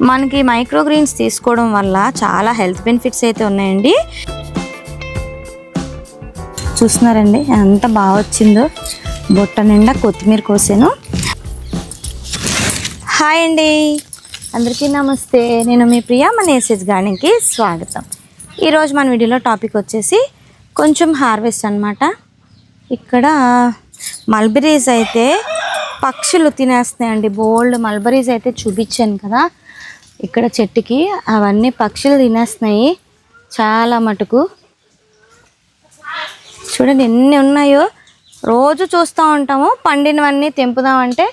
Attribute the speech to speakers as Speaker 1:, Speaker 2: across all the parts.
Speaker 1: మనకి micro Greens తీసుకోవడం వల్ల చాలా హెల్త్ బెనిఫిట్స్ అయితే ఉన్నాయండి. చూస్తున్నారండి ఎంత బాగా వచ్చిందో. బుట్ట నిండా కొత్తిమీర కోసాను. హాయ్ అండి, అందరికీ నమస్తే. నేను మీ ప్రియా, మన ఏసేజ్ గార్డెన్కి స్వాగతం. ఈరోజు మన వీడియోలో టాపిక్ వచ్చేసి కొంచెం హార్వెస్ట్ అనమాట. ఇక్కడ మల్బెరీస్ అయితే పక్షులు తినేస్తున్నాయండి. బోల్డ్ మల్బెరీస్ అయితే చూపించాను కదా ఇక్కడ చెట్టుకి, అవన్నీ పక్షులు తినేస్తున్నాయి చాలా మటుకు. చూడండి ఎన్ని ఉన్నాయో. రోజు చూస్తూ ఉంటాము, పండినవన్నీ తెంపుదామంటే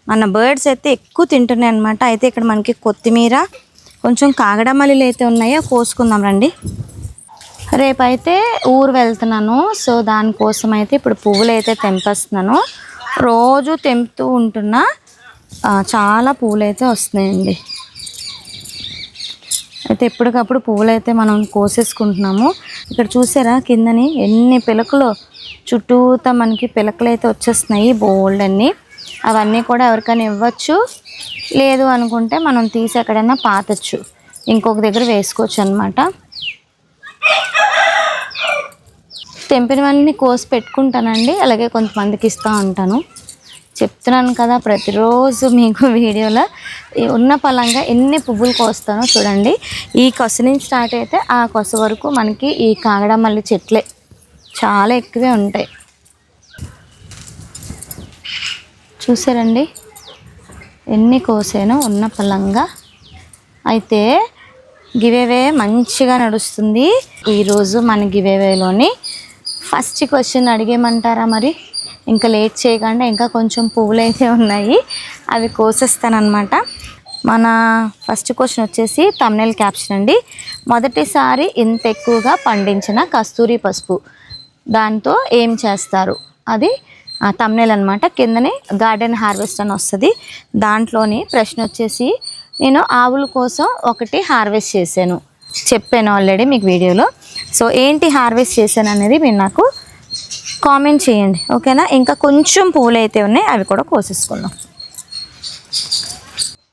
Speaker 1: మన బర్డ్స్ అయితే ఎక్కువ తింటున్నాయి అనమాట. అయితే ఇక్కడ మనకి కొత్తిమీర, కొంచెం కాగడమల్లిలు అయితే ఉన్నాయో కోసుకుందాం రండి. రేపైతే ఊరు వెళ్తున్నాను, సో దానికోసం అయితే ఇప్పుడు పువ్వులు అయితే తెంపేస్తున్నాను. రోజు తెంపుతూ ఉంటున్నా, చాలా పువ్వులు అయితే వస్తున్నాయండి. అయితే ఎప్పటికప్పుడు పువ్వులు అయితే మనం కోసేసుకుంటున్నాము. ఇక్కడ చూసారా కిందని ఎన్ని పిలకలు, చుట్టూతా మనకి పిలకలు అయితే వచ్చేస్తున్నాయి బోల్డ్ అన్నీ. అవన్నీ కూడా ఎవరికైనా ఇవ్వచ్చు, లేదు అనుకుంటే మనం తీసి ఎక్కడైనా పాతచ్చు, ఇంకొక దగ్గర వేసుకోవచ్చు అనమాట. తెంపినవన్నీ కోసి పెట్టుకుంటానండి, అలాగే కొంతమందికి ఇస్తూ ఉంటాను. చెప్తున్నాను కదా ప్రతిరోజు మీకు వీడియోలో ఉన్న పలంగా ఎన్ని పువ్వులు కోస్తానో చూడండి. ఈ కొస నుంచి స్టార్ట్ అయితే ఆ కొస వరకు మనకి ఈ కాగడమల్లి చెట్లే చాలా ఎక్కువే ఉంటాయి. చూసారండి ఎన్ని కోసానో ఉన్న పలంగా. అయితే గివేవే మంచిగా నడుస్తుంది. ఈరోజు మన గివేవేలోని ఫస్ట్ క్వశ్చన్ అడిగేమంటారా? మరి ఇంకా లేట్ చేయకుండా ఇంకా కొంచెం పువ్వులు అయితే ఉన్నాయి, అవి కోసేస్తానమాట. మన ఫస్ట్ క్వశ్చన్ వచ్చేసి థంబ్నెయిల్ క్యాప్షన్ అండి. మొదటిసారి ఇంత ఎక్కువగా పండించిన కస్తూరి పసుపు దాంతో ఏం చేస్తారు? అది థంబ్నెయిల్ అనమాట. కిందనే గార్డెన్ హార్వెస్ట్ అని వస్తుంది. దాంట్లోని ప్రశ్న వచ్చేసి నేను ఆవుల కోసం ఒకటి హార్వెస్ట్ చేశాను, చెప్పాను ఆల్రెడీ మీకు వీడియోలో. సో ఏంటి హార్వెస్ట్ చేశాను అనేది మీరు నాకు కామెంట్ చేయండి, ఓకేనా? ఇంకా కొంచెం పువ్వులు అయితే ఉన్నాయి, అవి కూడా కోసేసుకుందాం.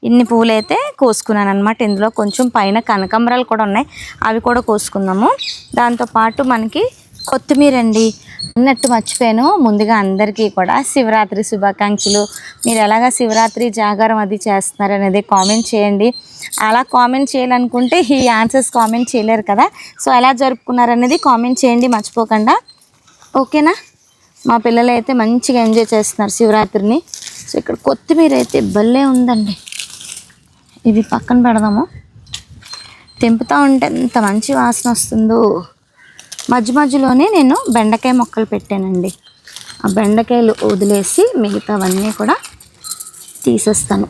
Speaker 1: ఇన్ని పువ్వులు అయితే కోసుకున్నాను అనమాట. ఇందులో కొంచెం పైన కనకాంబరాలు కూడా ఉన్నాయి, అవి కూడా కోసుకుందాము. దాంతోపాటు మనకి కొత్తిమీర అండి. అన్నట్టు మర్చిపోయాను, ముందుగా అందరికీ కూడా శివరాత్రి శుభాకాంక్షలు. మీరు ఎలాగా శివరాత్రి జాగారం అది చేస్తున్నారు అనేది కామెంట్ చేయండి. అలా కామెంట్ చేయాలనుకుంటే ఈ ఆన్సర్స్ కామెంట్ చేయలేరు కదా, సో ఎలా జరుపుకున్నారనేది కామెంట్ చేయండి మర్చిపోకుండా, ఓకేనా? మా పిల్లలు అయితే మంచిగా ఎంజాయ్ చేస్తున్నారు శివరాత్రిని. సో ఇక్కడ కొత్తిమీర అయితే భలే ఉందండి. ఇవి పక్కన పెడదాము. తెంపుతూ ఉంటే ఎంత మంచి వాసన వస్తుందో. మధ్య మధ్యలోనే నేను బెండకాయ మొక్కలు పెట్టానండి. ఆ బెండకాయలు వదిలేసి మిగతావన్నీ కూడా తీసేస్తాను.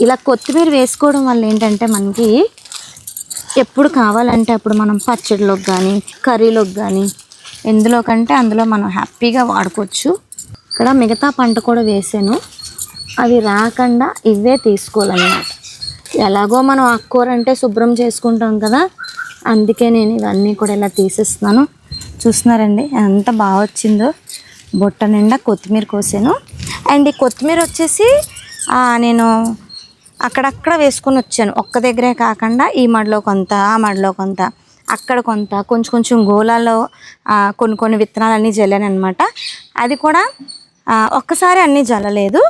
Speaker 1: ఇలా కొత్తిమీర వేసుకోవడం వల్ల ఏంటంటే మనకి ఎప్పుడు కావాలంటే అప్పుడు మనం పచ్చడిలోకి కానీ కర్రీలోకి కానీ ఎందులో కంటే అందులో మనం హ్యాపీగా వాడుకోవచ్చు. ఇక్కడ మిగతా పంట కూడా వేసాను, అవి రాకుండా ఇవే తీసుకోవాలన్నమాట. ఎలాగో మనం ఆకుకూర అంటే శుభ్రం చేసుకుంటాం కదా, అందుకే నేను ఇవన్నీ కూడా ఇలా తీసేస్తున్నాను. చూస్తున్నారండి ఎంత బాగా వచ్చిందో. బుట్ట నిండా కొత్తిమీర కోసాను. అండ్ ఈ కొత్తిమీర వచ్చేసి నేను అక్కడక్కడ వేసుకొని వచ్చాను, ఒక్క దగ్గరే కాకుండా ఈ మడిలో కొంత, ఆ మడిలో కొంత, అక్కడ కొంత, కొంచెం కొంచెం గోళాల్లో కొన్ని విత్తనాలన్నీ జల్లాను అనమాట. అది కూడా ఒక్కసారి అన్నీ జల్లలేదు,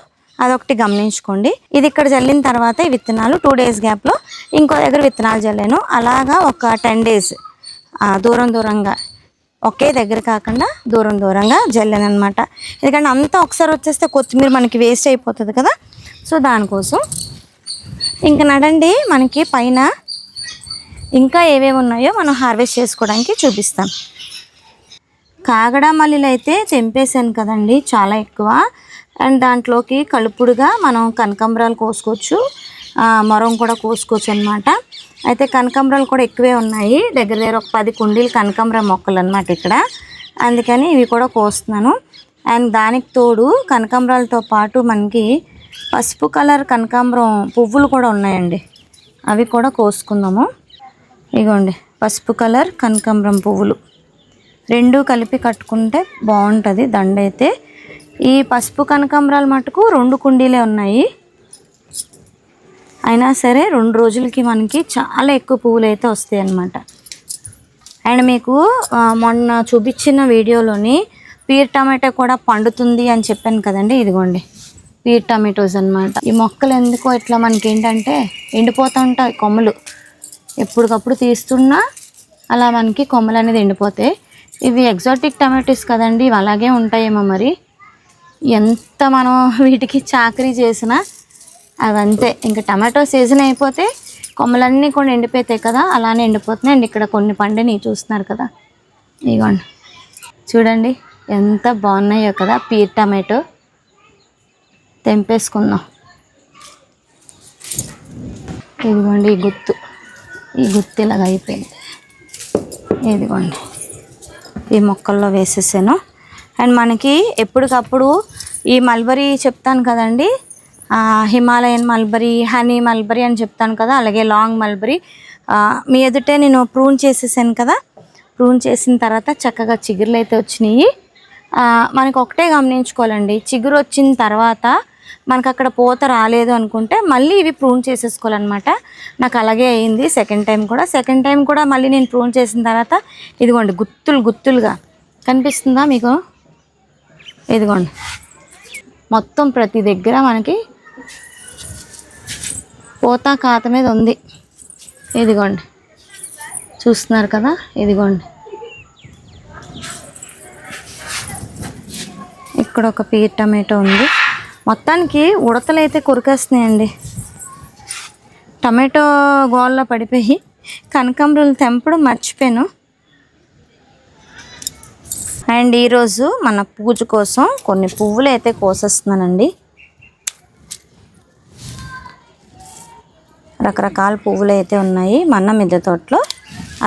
Speaker 1: అదొకటి గమనించుకోండి. ఇది ఇక్కడ జల్లిన తర్వాత ఈ విత్తనాలు 2 days గ్యాప్లో ఇంకో దగ్గర విత్తనాలు జల్లాను. అలాగా ఒక 10 days దూరంగా, ఒకే దగ్గర కాకుండా దూరంగా జల్లాను అనమాట. ఎందుకంటే అంతా ఒకసారి వచ్చేస్తే కొత్తిమీర మనకి వేస్ట్ అయిపోతుంది కదా, సో దానికోసం. ఇంకా నడండి, మనకి పైన ఇంకా ఏవేవి ఉన్నాయో మనం హార్వెస్ట్ చేసుకోవడానికి చూపిస్తాం. కాగడమల్లిలు అయితే తెంపేశాను కదండి, చాలా ఎక్కువ. అండ్ దాంట్లోకి కలుపుడుగా మనం కనకాంబరాలు కోసుకోవచ్చు, మొరం కూడా కోసుకోవచ్చు అనమాట. అయితే కనకాంబరాలు కూడా ఎక్కువే ఉన్నాయి, దగ్గర ఒక 10 కుండీలు కనకాంబరం మొక్కలు అనమాట ఇక్కడ, అందుకని ఇవి కూడా కోస్తున్నాను. అండ్ దానికి తోడు కనకాంబరాలతో పాటు మనకి పసుపు కలర్ కనకాంబరం పువ్వులు కూడా ఉన్నాయండి, అవి కూడా కోసుకుందాము. ఇగోండి పసుపు కలర్ కనకాంబరం పువ్వులు రెండు కలిపి కట్టుకుంటే బాగుంటుంది దండ అయితే. ఈ పసుపు కనకాంబరాలు మటుకు 2 కుండీలే ఉన్నాయి. అయినా సరే 2 రోజులకి మనకి చాలా ఎక్కువ పువ్వులు అయితే వస్తాయి అన్నమాట. అండ్ మీకు మొన్న చూపించిన వీడియోలోని పీర్ టమాటో కూడా పండుతుంది అని చెప్పాను కదండి. ఇదిగోండి పీర్ టమాటోస్ అన్నమాట. ఈ మొక్కలు ఎందుకో ఇట్లా మనకి ఏంటంటే ఎండిపోతూ ఉంటాయి కొమ్మలు. ఎప్పటికప్పుడు తీస్తున్నా అలా మనకి కొమ్మలు అనేది ఎండిపోతాయి. ఇవి ఎగ్జాటిక్ టమాటోస్ కదండి, ఇవి అలాగే ఉంటాయేమో మరి. ఎంత మనం వీటికి చాకరీ చేసినా అవంతే. ఇంకా టమాటో సీజన్ అయిపోతే కొమ్మలన్నీ కూడా ఎండిపోతాయి కదా, అలానే ఎండిపోతున్నాయి. అండ్ ఇక్కడ కొన్ని పండిని చూస్తున్నారు కదా, ఇదిగోండి చూడండి ఎంత బాగున్నాయో కదా పీర్ టమాటో. తెంపేసుకుందాం. ఇదిగోండి ఈ గుత్తు ఇలాగ అయిపోయింది. ఇదిగోండి ఈ మొక్కల్లో వేసేసాను. అండ్ మనకి ఎప్పటికప్పుడు ఈ మల్బరీ చెప్తాను కదండి, హిమాలయన్ మల్బరీ, హనీ మల్బరీ అని చెప్తాను కదా, అలాగే లాంగ్ మల్బరీ మీ ఎదుటే నేను ప్రూన్ చేసేసాను కదా. ప్రూన్ చేసిన తర్వాత చక్కగా చిగురులు అయితే వచ్చినాయి. మనకు ఒకటే గమనించుకోవాలండి, చిగురు వచ్చిన తర్వాత మనకు అక్కడ పూత రాలేదు అనుకుంటే మళ్ళీ ఇవి ప్రూన్ చేసేసుకోవాలన్నమాట. నాకు అలాగే అయింది సెకండ్ టైం కూడా మళ్ళీ నేను ప్రూన్ చేసిన తర్వాత ఇదిగోండి గుత్తులుగా కనిపిస్తుందా మీకు? ఇదిగోండి మొత్తం ప్రతి దగ్గర మనకి పూత కాత మీద ఉంది. ఇదిగోండి చూస్తున్నారు కదా, ఇదిగోండి ఇక్కడ ఒక పీర్ టమాటో ఉంది. మొత్తానికి ఉడతలు అయితే కొరికేస్తున్నాయండి. టమాటో గోల్లో పడిపోయి కనకాంబరాలు తెంపడం మర్చిపోయాను. అండ్ ఈరోజు మన పూజ కోసం కొన్ని పువ్వులు అయితే కోసేస్తున్నానండి. రకరకాల పువ్వులు అయితే ఉన్నాయి మన మిద్దె తోటలో,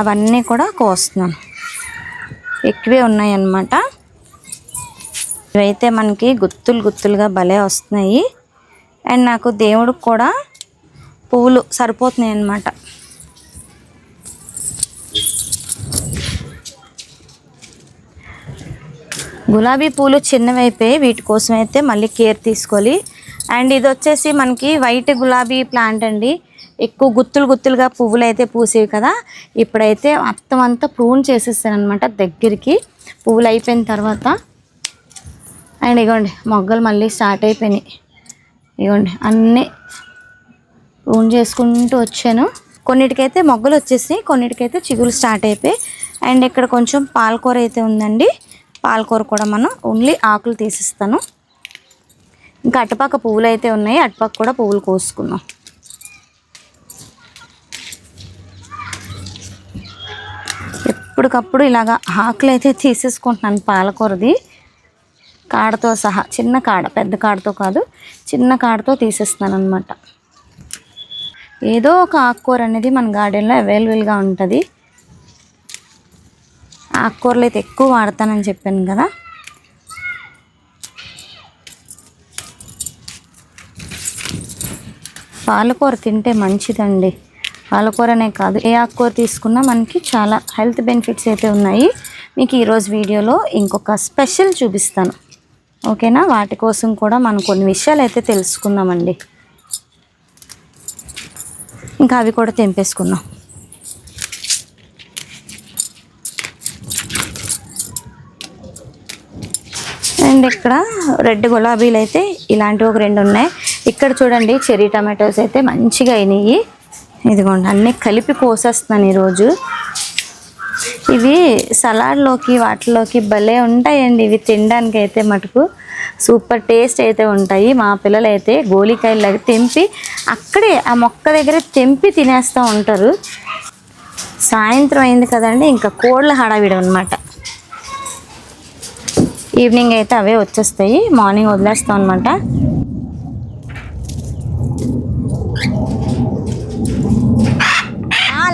Speaker 1: అవన్నీ కూడా కోస్తున్నాను. ఎక్కువే ఉన్నాయి అన్నమాట. ఇవైతే మనకి గుత్తులుగా భలే వస్తున్నాయి. అండ్ నాకు దేవుడికి కూడా పువ్వులు సరిపోతున్నాయి అన్నమాట. గులాబీ పూలు చిన్నవైపోయి వీటి కోసం అయితే మళ్ళీ కేర్ తీసుకోవాలి. అండ్ ఇది వచ్చేసి మనకి వైట్ గులాబీ ప్లాంట్ అండి. ఎక్కువ గుత్తులుగా పువ్వులు అయితే పూసేవి కదా, ఇప్పుడైతే మొత్తం అంతా ప్రూన్ చేసేస్తాను అనమాట దగ్గరికి పువ్వులు అయిపోయిన తర్వాత. అండ్ ఇగోండి మొగ్గలు మళ్ళీ స్టార్ట్ అయిపోయినాయి. ఇగోండి అన్నీ ప్రూన్ చేసుకుంటూ వచ్చాను. కొన్నిటికైతే మొగ్గలు వచ్చేసి, కొన్నిటికైతే చిగురు స్టార్ట్ అయిపోయి. అండ్ ఇక్కడ కొంచెం పాలకూర అయితే ఉందండి. పాలకూర కూడా మనం ఓన్లీ ఆకులు తీసిస్తాను. ఇంకా అటుపక్క పువ్వులు అయితే ఉన్నాయి, అటుపక్క కూడా పువ్వులు కోసుకున్నాం. ఎప్పటికప్పుడు ఇలాగా ఆకులు అయితే తీసేసుకుంటున్నాను పాలకూరది, కాడతో సహా. చిన్న కాడ, పెద్ద కాడతో కాదు, చిన్న కాడతో తీసేస్తున్నాను అనమాట. ఏదో ఒక ఆకుకూర అనేది మన గార్డెన్లో అవైలబుల్గా ఉంటుంది. ఆకుకూరలు అయితే ఎక్కువ వాడతానని చెప్పాను కదా. పాలకూర తింటే మంచిదండి. పాలకూరనే కాదు, ఏ ఆకుకూర తీసుకున్నా మనకి చాలా హెల్త్ బెనిఫిట్స్ అయితే ఉన్నాయి. మీకు ఈరోజు వీడియోలో ఇంకొక స్పెషల్ చూపిస్తాను, ఓకేనా? వాటి కోసం కూడా మనం కొన్ని విషయాలు అయితే తెలుసుకుందామండి. ఇంకా అవి కూడా తెంపేసుకుందాం. అండ్ ఇక్కడ రెడ్ గులాబీలు అయితే ఇలాంటివి ఒక 2 ఉన్నాయి. ఇక్కడ చూడండి చెర్రీ టమాటోస్ అయితే మంచిగా అయినాయి. ఇదిగోండి అన్నీ కలిపి కోసేస్తున్నాను ఈరోజు. ఇవి సలాడ్లోకి వాటిలోకి భలే ఉంటాయండి. ఇవి తినడానికి అయితే మటుకు సూపర్ టేస్ట్ అయితే ఉంటాయి. మా పిల్లలు అయితే గోలికాయలు తెంపి అక్కడే ఆ మొక్క దగ్గర తెంపి తినేస్తూ ఉంటారు. సాయంత్రం అయింది కదండి, ఇంకా కోళ్ళ హడావిడి అనమాట. ఈవినింగ్ అయితే అవే వచ్చేస్తాయి, మార్నింగ్ వదిలేస్తాం అనమాట.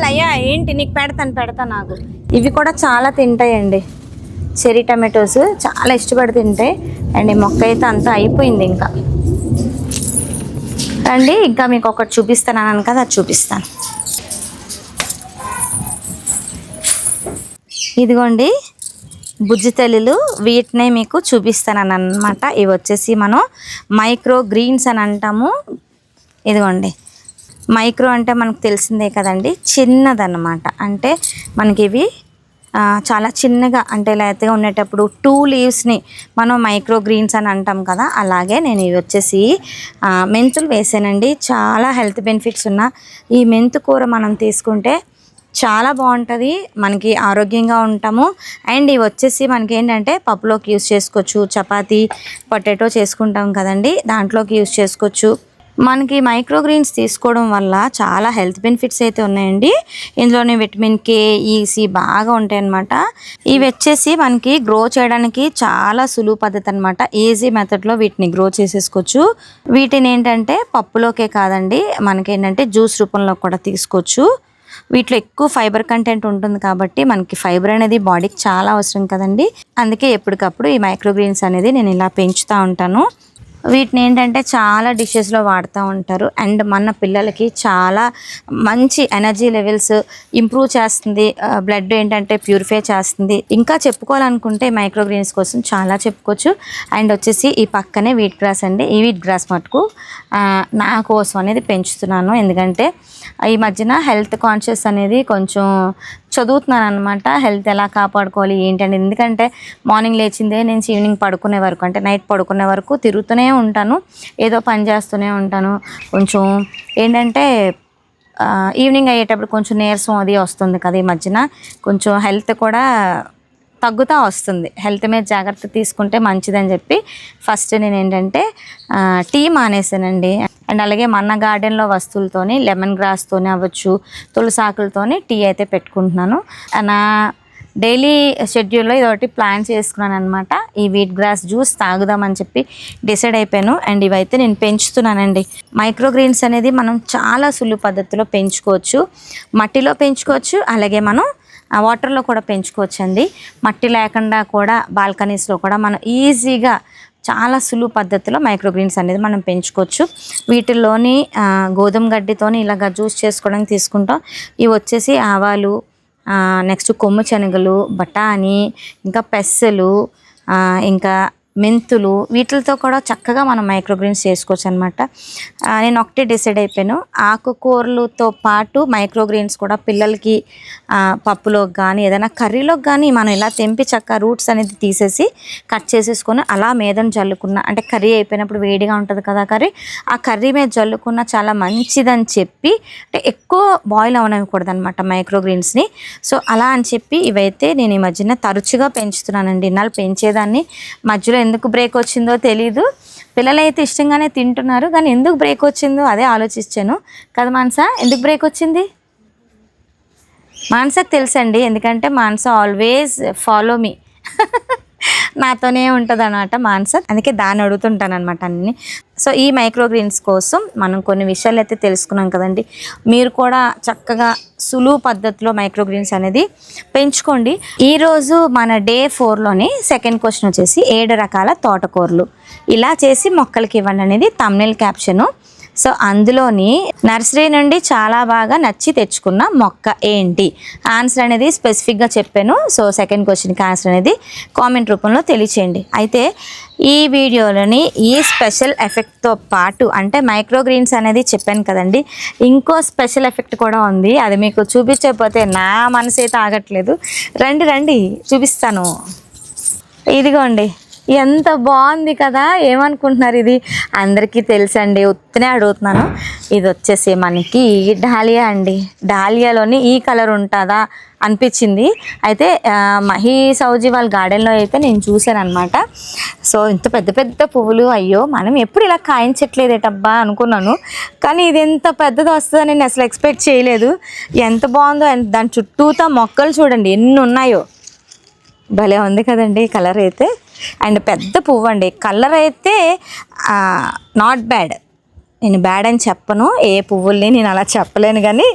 Speaker 1: లయ్యా ఏంటి నీకు పెడతాను నాకు. ఇవి కూడా చాలా తింటాయండి, చెర్రీ టమాటోస్ చాలా ఇష్టపడి తింటాయి. అండ్ ఈ మొక్క అయితే అంతా అయిపోయింది. ఇంకా రండి, ఇంకా మీకు ఒకటి చూపిస్తాను అన్నాను కదా, అది చూపిస్తాను. ఇదిగోండి బుజ్జి తల్లులు, వీటినే మీకు చూపిస్తాను అన్నమాట. ఇవి వచ్చేసి మనం మైక్రో గ్రీన్స్ అని అంటాము. ఇదిగోండి మైక్రో అంటే మనకు తెలిసిందే కదండి, చిన్నదన్నమాట. అంటే మనకి ఇవి చాలా చిన్నగా, అంటే లేతగా ఉండేటప్పుడు 2 లీవ్స్ని మనం మైక్రో గ్రీన్స్ అని అంటాం కదా, అలాగే నేను ఇవి వచ్చేసి మెంతులు వేసానండి. చాలా హెల్త్ బెనిఫిట్స్ ఉన్న ఈ మెంతు కూర మనం తీసుకుంటే చాలా బాగుంటుంది, మనకి ఆరోగ్యంగా ఉంటాము. అండ్ ఇవి వచ్చేసి మనకి ఏంటంటే పప్పులోకి యూస్ చేసుకోవచ్చు, చపాతీ పొటాటో చేసుకుంటాం కదండి, దాంట్లోకి యూస్ చేసుకోవచ్చు. మనకి మైక్రోగ్రీన్స్ తీసుకోవడం వల్ల చాలా హెల్త్ బెనిఫిట్స్ అయితే ఉన్నాయండి. ఇందులోనే విటమిన్ కే, ఈసి బాగా ఉంటాయి అన్నమాట. ఇవి వచ్చేసి మనకి గ్రో చేయడానికి చాలా సులువు పద్ధతి అనమాట. ఈజీ మెథడ్లో వీటిని గ్రో చేసేసుకోవచ్చు. వీటిని ఏంటంటే పప్పులోకే కాదండి, మనకేంటంటే జ్యూస్ రూపంలో కూడా తీసుకోవచ్చు. వీటిలో ఎక్కువ ఫైబర్ కంటెంట్ ఉంటుంది కాబట్టి మనకి ఫైబర్ అనేది బాడీకి చాలా అవసరం కదండి. అందుకే ఎప్పటికప్పుడు ఈ మైక్రోగ్రీన్స్ అనేది నేను ఇలా పెంచుతూ ఉంటాను. వీటిని ఏంటంటే చాలా డిషెస్లో వాడుతూ ఉంటారు. అండ్ మన పిల్లలకి చాలా మంచి ఎనర్జీ లెవెల్స్ ఇంప్రూవ్ చేస్తుంది, బ్లడ్ ఏంటంటే ప్యూరిఫై చేస్తుంది. ఇంకా చెప్పుకోవాలనుకుంటే మైక్రోగ్రీన్స్ కోసం చాలా చెప్పుకోవచ్చు. అండ్ వచ్చేసి ఈ పక్కనే వీట్ గ్రాస్ అండి. ఈ వీట్ గ్రాస్ మటుకు నా కోసం అనేది పెంచుతున్నాను, ఎందుకంటే ఈ మధ్యన హెల్త్ కాన్షియస్ అనేది కొంచెం చదువుతున్నాను అనమాట. హెల్త్ ఎలా కాపాడుకోవాలి ఏంటంటే, ఎందుకంటే మార్నింగ్ లేచిందే నుంచి ఈవినింగ్ పడుకునే వరకు, అంటే నైట్ పడుకునే వరకు తిరుగుతూనే ఉంటాను, ఏదో పని చేస్తూనే ఉంటాను. కొంచెం ఏంటంటే ఈవినింగ్ అయ్యేటప్పుడు కొంచెం నీరసం అది వస్తుంది కదా, ఈ మధ్యన కొంచెం హెల్త్ కూడా తగ్గుతూ వస్తుంది. హెల్త్ మీద జాగ్రత్త తీసుకుంటే మంచిదని చెప్పి ఫస్ట్ నేను ఏంటంటే టీ మానేసానండి. అండ్ అలాగే మన గార్డెన్లో వస్తువులతోని, లెమన్ గ్రాస్తోనే అవ్వచ్చు, తులసాకులతోని టీ అయితే పెట్టుకుంటున్నాను. నా డైలీ షెడ్యూల్లో ఇదొకటి ప్లాన్ చేసుకున్నాను అనమాట. ఈ వీట్ గ్రాస్ జ్యూస్ తాగుదామని చెప్పి డిసైడ్ అయిపోయాను. అండ్ ఇవైతే నేను పెంచుతున్నానండి. మైక్రోగ్రీన్స్ అనేది మనం చాలా సులువు పద్ధతిలో పెంచుకోవచ్చు. మట్టిలో పెంచుకోవచ్చు, అలాగే మనం వాటర్లో కూడా పెంచుకోవచ్చు అండి. మట్టి లేకుండా కూడా బాల్కనీస్లో కూడా మనం ఈజీగా చాలా సులువు పద్ధతిలో మైక్రోగ్రీన్స్ అనేది మనం పెంచుకోవచ్చు. వీటిల్లోని గోధుమ గడ్డితోని ఇలాగ జ్యూస్ చేసుకోవడానికి తీసుకుంటాం. ఇవి వచ్చేసి ఆవాలు, నెక్స్ట్ కొమ్ము శనగలు, బఠానీ, ఇంకా పెసలు, ఇంకా మెంతులు, వీటితో కూడా చక్కగా మనం మైక్రోగ్రీన్స్ చేసుకోవచ్చు అనమాట. నేను ఒకటే డిసైడ్ అయిపోయాను, ఆకుకూరలతో పాటు మైక్రోగ్రీన్స్ కూడా పిల్లలకి పప్పులోకి కానీ ఏదైనా కర్రీలోకి కానీ మనం ఇలా తెంపి చక్క రూట్స్ అనేది తీసేసి కట్ చేసేసుకొని అలా మీదను జల్లుకున్న, అంటే కర్రీ అయిపోయినప్పుడు వేడిగా ఉంటుంది కదా కర్రీ, ఆ కర్రీ మీద జల్లుకున్న చాలా మంచిదని చెప్పి, అంటే ఎక్కువ బాయిల్ అవనివ్వకూడదు అనమాట మైక్రోగ్రీన్స్ని. సో అలా అని చెప్పి ఇవైతే నేను ఈ మధ్యన తరచుగా పెంచుతున్నానండి. ఇన్నాళ్ళు పెంచేదాన్ని, మధ్యలో ఎందుకు బ్రేక్ వచ్చిందో తెలీదు. పిల్లలు అయితే ఇష్టంగానే తింటున్నారు, కానీ ఎందుకు బ్రేక్ వచ్చిందో అదే ఆలోచించాను కదా. మానస, ఎందుకు బ్రేక్ వచ్చింది? మానసకు తెలుసండి, ఎందుకంటే మానస ఆల్వేస్ ఫాలో మీ నాతోనే ఉంటుంది అన్నమాట మానస, అందుకే దాన్ని అడుగుతుంటాను అనమాట అన్నీ. సో ఈ మైక్రోగ్రీన్స్ కోసం మనం కొన్ని విషయాలు అయితే తెలుసుకున్నాం కదండి. మీరు కూడా చక్కగా సులువు పద్ధతిలో మైక్రోగ్రీన్స్ అనేది పెంచుకోండి. ఈరోజు మన డే 4లోని సెకండ్ క్వశ్చన్ వచ్చేసి 7 రకాల తోటకూరలు ఇలా చేసి మొక్కలకి ఇవ్వండి అనేది థంబ్నెయిల్ క్యాప్షను. సో అందులోని నర్సరీ నుండి చాలా బాగా నచ్చి తెచ్చుకున్న మొక్క ఏంటి ఆన్సర్ అనేది స్పెసిఫిక్గా చెప్పాను. సో సెకండ్ క్వశ్చన్కి ఆన్సర్ అనేది కామెంట్ రూపంలో తెలియచేయండి. అయితే ఈ వీడియోలోని ఈ స్పెషల్ ఎఫెక్ట్తో పాటు, అంటే మైక్రోగ్రీన్స్ అనేది చెప్పాను కదండి, ఇంకో స్పెషల్ ఎఫెక్ట్ కూడా ఉంది. అది మీకు చూపించకపోతే నా మనసు అయితే ఆగట్లేదు. రండి రండి చూపిస్తాను. ఇదిగోండి, ఎంత బాగుంది కదా. ఏమనుకుంటున్నారు, ఇది అందరికీ తెలుసండి, ఉత్తనే అడుగుతున్నాను. ఇది వచ్చేసి మనకి డాలియా అండి. డాలియాలోని ఈ కలర్ ఉంటుందా అనిపించింది. అయితే మహి సౌజీ వాళ్ళ గార్డెన్లో అయితే నేను చూశాను అనమాట. సో ఇంత పెద్ద పెద్ద పువ్వులు, అయ్యో మనం ఎప్పుడు ఇలా కాయించట్లేదేటబ్బా అనుకున్నాను, కానీ ఇది ఎంత పెద్దది వస్తుందని నేను అసలు ఎక్స్పెక్ట్ చేయలేదు. ఎంత బాగుందో, దాని చుట్టూతా మొక్కలు చూడండి ఎన్ని ఉన్నాయో, భలే ఉంది కదండి కలర్ అయితే. అండ్ పెద్ద పువ్వు అండి, కలర్ అయితే నాట్ బ్యాడ్. నేను బ్యాడ్ అని చెప్పను, ఏ పువ్వుల్ని నేను అలా చెప్పలేను, కానీ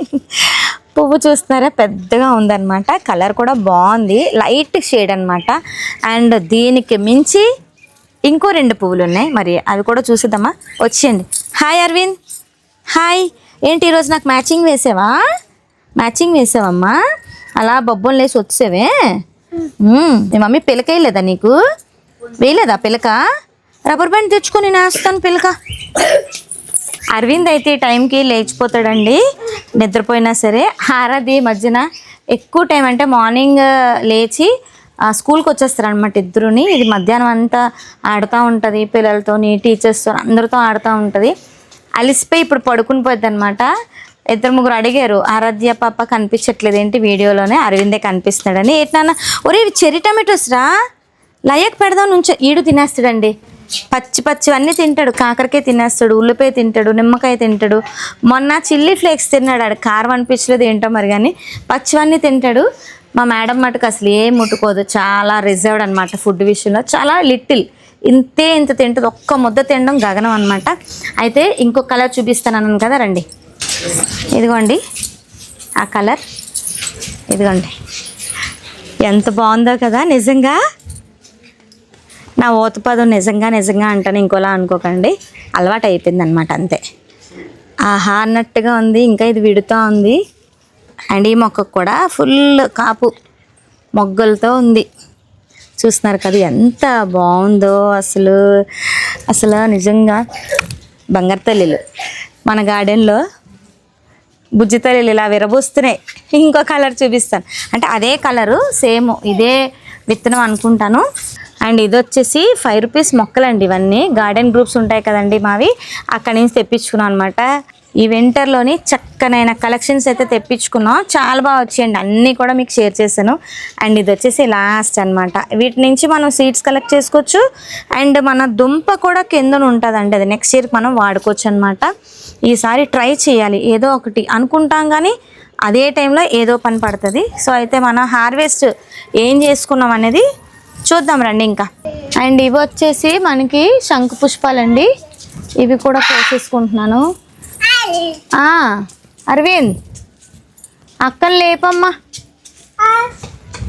Speaker 1: పువ్వు చూస్తున్నారా పెద్దగా ఉందన్నమాట. కలర్ కూడా బాగుంది, లైట్ షేడ్ అనమాట. అండ్ దీనికి మించి ఇంకో 2 పువ్వులు ఉన్నాయి, మరి అవి కూడా చూసిద్దామా, వచ్చేయండి. Hi Aravind, hi. ఏంటి ఈరోజు నాకు మ్యాచింగ్ వేసావా? మ్యాచింగ్ వేసావమ్మా, అలా బొబ్బలు లేసి వచ్చేవే. మీ మమ్మీ పిలక వేయలేదా నీకు? వేయలేదా పిలక? రబ్బర్ బ్యాండ్ తెచ్చుకొని నేను వేస్తాను పిలక. అరవింద్ అయితే ఈ టైంకి లేచిపోతాడండి, నిద్రపోయినా సరే. ఆరాధ్య మధ్యన ఎక్కువ టైం అంటే మార్నింగ్ లేచి స్కూల్కి వచ్చేస్తారు అనమాట ఇద్దరుని. ఇది మధ్యాహ్నం అంతా ఆడుతూ ఉంటుంది పిల్లలతోని, టీచర్స్తో అందరితో ఆడుతూ ఉంటుంది. అలిసిపోయి ఇప్పుడు పడుకుని పోద్ది అనమాట. 2-3 అడిగారు, ఆరాధ్య పాప కనిపించట్లేదు ఏంటి వీడియోలోనే, అరవిందే కనిపిస్తున్నాడని. ఏంటన్నా ఒరే ఇవి చెర్రీ టమాటోస్ రా, లయ్యకు పెడదాం నుంచి. ఈడు తినేస్తాడండి, పచ్చివన్నీ తింటాడు. కాకరకాయ తినేస్తాడు, ఉల్లిపాయ తింటాడు, నిమ్మకాయ తింటాడు. మొన్న చిల్లీ ఫ్లేక్స్ తిన్నాడు, ఆడు కారం అనిపించలేదు ఏంటో మరి, కానీ పచ్చివన్నీ తింటాడు. మా మేడం మటుకు అసలు ఏం ముట్టుకోదు, చాలా రిజర్వ్డ్ అనమాట ఫుడ్ విషయంలో. చాలా లిటిల్, ఇంత తింటుంది, ఒక్క ముద్ద తినడం గగనం అనమాట. అయితే ఇంకొక కలర్ చూపిస్తాను అన్నాను కదా, రండి. ఇదిగోండి ఆ కలర్, ఇదిగోండి ఎంత బాగుందో కదా. నిజంగా నా ఓతపదం నిజంగా అంటాను, ఇంకోలా అనుకోకండి, అలవాటు అయిపోయింది అనమాట అంతే. ఆహా అన్నట్టుగా ఉంది. ఇంకా ఇది విడుతూ ఉంది. అండ్ ఈ మొక్కకు కూడా ఫుల్ కాపు మొగ్గలతో ఉంది, చూస్తున్నారు కదా ఎంత బాగుందో. అసలు నిజంగా బంగారు తల్లిలు మన గార్డెన్లో బుజ్జి తల్లిలు ఇలా విరబూస్తున్నాయి. ఇంకో కలర్ చూపిస్తాను, అంటే అదే కలరు సేమ్ ఇదే విత్తనం అనుకుంటాను. అండ్ ఇది వచ్చేసి 5 రూపీస్ మొక్కలండి. ఇవన్నీ గార్డెన్ గ్రూప్స్ ఉంటాయి కదండి మావి, అక్కడి నుంచి తెప్పించుకున్నాం అనమాట. ఈ వింటర్లోని చక్కనైన కలెక్షన్స్ అయితే తెప్పించుకున్నాం, చాలా బాగా వచ్చాయండి. అన్నీ కూడా మీకు షేర్ చేశాను. అండ్ ఇది వచ్చేసి లాస్ట్ అనమాట. వీటి నుంచి మనం సీడ్స్ కలెక్ట్ చేసుకోవచ్చు. అండ్ మన దుంప కూడా కిందన ఉంటుందండి, అది నెక్స్ట్ ఇయర్కి మనం వాడుకోవచ్చు అనమాట. ఈసారి ట్రై చేయాలి, ఏదో ఒకటి అనుకుంటాం కానీ అదే టైంలో ఏదో పని పడుతుంది. సో అయితే మనం హార్వెస్ట్ ఏం చేసుకున్నాం అనేది చూద్దాం రండి ఇంకా. అండ్ ఇవి వచ్చేసి మనకి శంకు పుష్పాలండి, ఇవి కూడా కోసేసుకుంటున్నాను. అరవింద్ అక్కలు లేపమ్మా.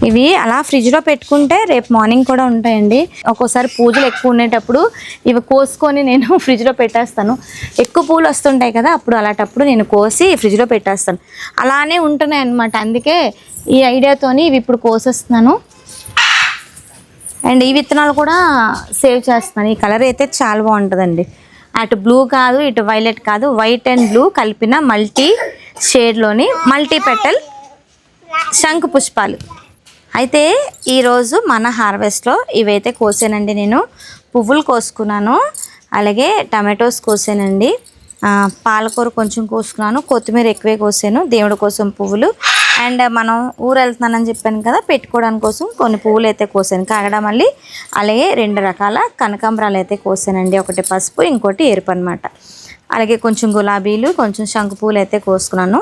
Speaker 1: ఇవి అలా ఫ్రిడ్జ్లో పెట్టుకుంటే రేపు మార్నింగ్ కూడా ఉంటాయండి. ఒక్కోసారి పూజలు ఎక్కువ ఉండేటప్పుడు ఇవి కోసుకొని నేను ఫ్రిడ్జ్లో పెట్టేస్తాను. ఎక్కువ పూలు వస్తుంటాయి కదా, అప్పుడు అలాంటప్పుడు నేను కోసి ఫ్రిడ్జ్లో పెట్టేస్తాను. అలానే ఉంటున్నాయి అన్నమాట. అందుకే ఈ ఐడియాతోని ఇవి ఇప్పుడు కోసేస్తున్నాను. అండ్ ఈ విత్తనాలు కూడా సేవ్ చేస్తున్నాను. ఈ కలర్ అయితే చాలా బాగుంటుందండి. అటు బ్లూ కాదు, ఇటు వైలెట్ కాదు, వైట్ అండ్ బ్లూ కలిపిన మల్టీ షేడ్లోని మల్టీ పెటల్ శంకు పుష్పాలు. అయితే ఈరోజు మన హార్వెస్ట్లో ఇవైతే కోసానండి. నేను పువ్వులు కోసుకున్నాను, అలాగే టమాటోస్ కోసానండి, పాలకూర కొంచెం కోసుకున్నాను, కొత్తిమీర ఎక్కువే కోసాను, దేవుడి కోసం పువ్వులు. అండ్ మనం ఊరు వెళ్తున్నానని చెప్పాను కదా, పెట్టుకోవడానికి కోసం కొన్ని పువ్వులు అయితే కోసాను, కాగడమల్లి, అలాగే 2 రకాల కనకాంబరాలు అయితే కోసానండి. ఒకటి పసుపు, ఇంకోటి ఎరుపు అనమాట. అలాగే కొంచెం గులాబీలు, కొంచెం శంకు పువ్వులు అయితే కోసుకున్నాను.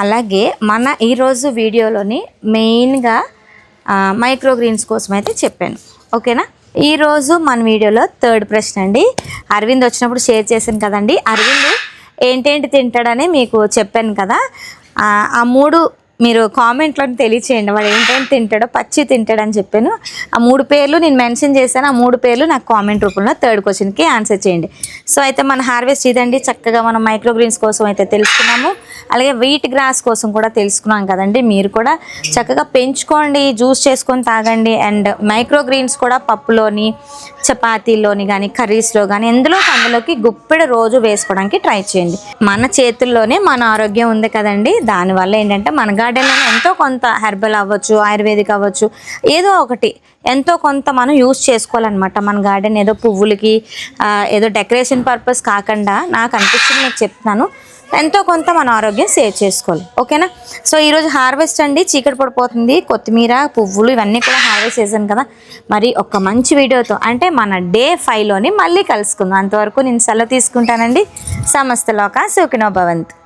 Speaker 1: అలాగే మన ఈరోజు వీడియోలోని మెయిన్గా మైక్రోగ్రీన్స్ కోసం అయితే చెప్పాను, ఓకేనా. ఈరోజు మన వీడియోలో 3rd ప్రశ్న అండి. అరవింద్ వచ్చినప్పుడు షేర్ చేశాను కదండి, అరవింద్ ఏంటేంటి తింటాడని మీకు చెప్పాను కదా. ఆ 3 మీరు కామెంట్లో తెలియచేయండి, వాడు ఏంటంటే తింటాడో. పచ్చి తింటాడని చెప్పాను, ఆ 3 పేర్లు నేను మెన్షన్ చేశాను. ఆ 3 పేర్లు నాకు కామెంట్ రూపంలో 3rd క్వశ్చన్కి ఆన్సర్ చేయండి. సో అయితే మన హార్వెస్ట్ ఇదండి. చక్కగా మనం మైక్రోగ్రీన్స్ కోసం అయితే తెలుసుకున్నాము, అలాగే వీట్ గ్రాస్ కోసం కూడా తెలుసుకున్నాం కదండి. మీరు కూడా చక్కగా పెంచుకోండి, జ్యూస్ చేసుకొని తాగండి. అండ్ మైక్రోగ్రీన్స్ కూడా పప్పులోని, చపాతీలోని కానీ, కర్రీస్లో కానీ అందులోకి గుప్పెడు రోజు వేసుకోవడానికి ట్రై చేయండి. మన చేతుల్లోనే మన ఆరోగ్యం ఉంది కదండి. దానివల్ల ఏంటంటే మన గార్డెన్లో ఎంతో కొంత హెర్బల్ అవ్వచ్చు, ఆయుర్వేదిక్ అవ్వచ్చు, ఏదో ఒకటి ఎంతో కొంత మనం యూజ్ చేసుకోవాలన్నమాట. మన గార్డెన్ ఏదో పువ్వులకి ఏదో డెకరేషన్ పర్పస్ కాకుండా, నాకు అనిపించింది మీకు చెప్తున్నాను, ఎంతో కొంత మన ఆరోగ్యం సేవ్ చేసుకోవాలి, ఓకేనా. సో ఈరోజు హార్వెస్ట్ అండి, చీకటి పడిపోతుంది, కొత్తిమీర, పువ్వులు ఇవన్నీ కూడా హార్వెస్ట్ చేశాను కదా. మరి ఒక మంచి వీడియోతో అంటే మన డే 5లోని మళ్ళీ కలుసుకుందాం. అంతవరకు నేను సెలవు తీసుకుంటానండి. సమస్త లోకా సుఖినో భవంతు.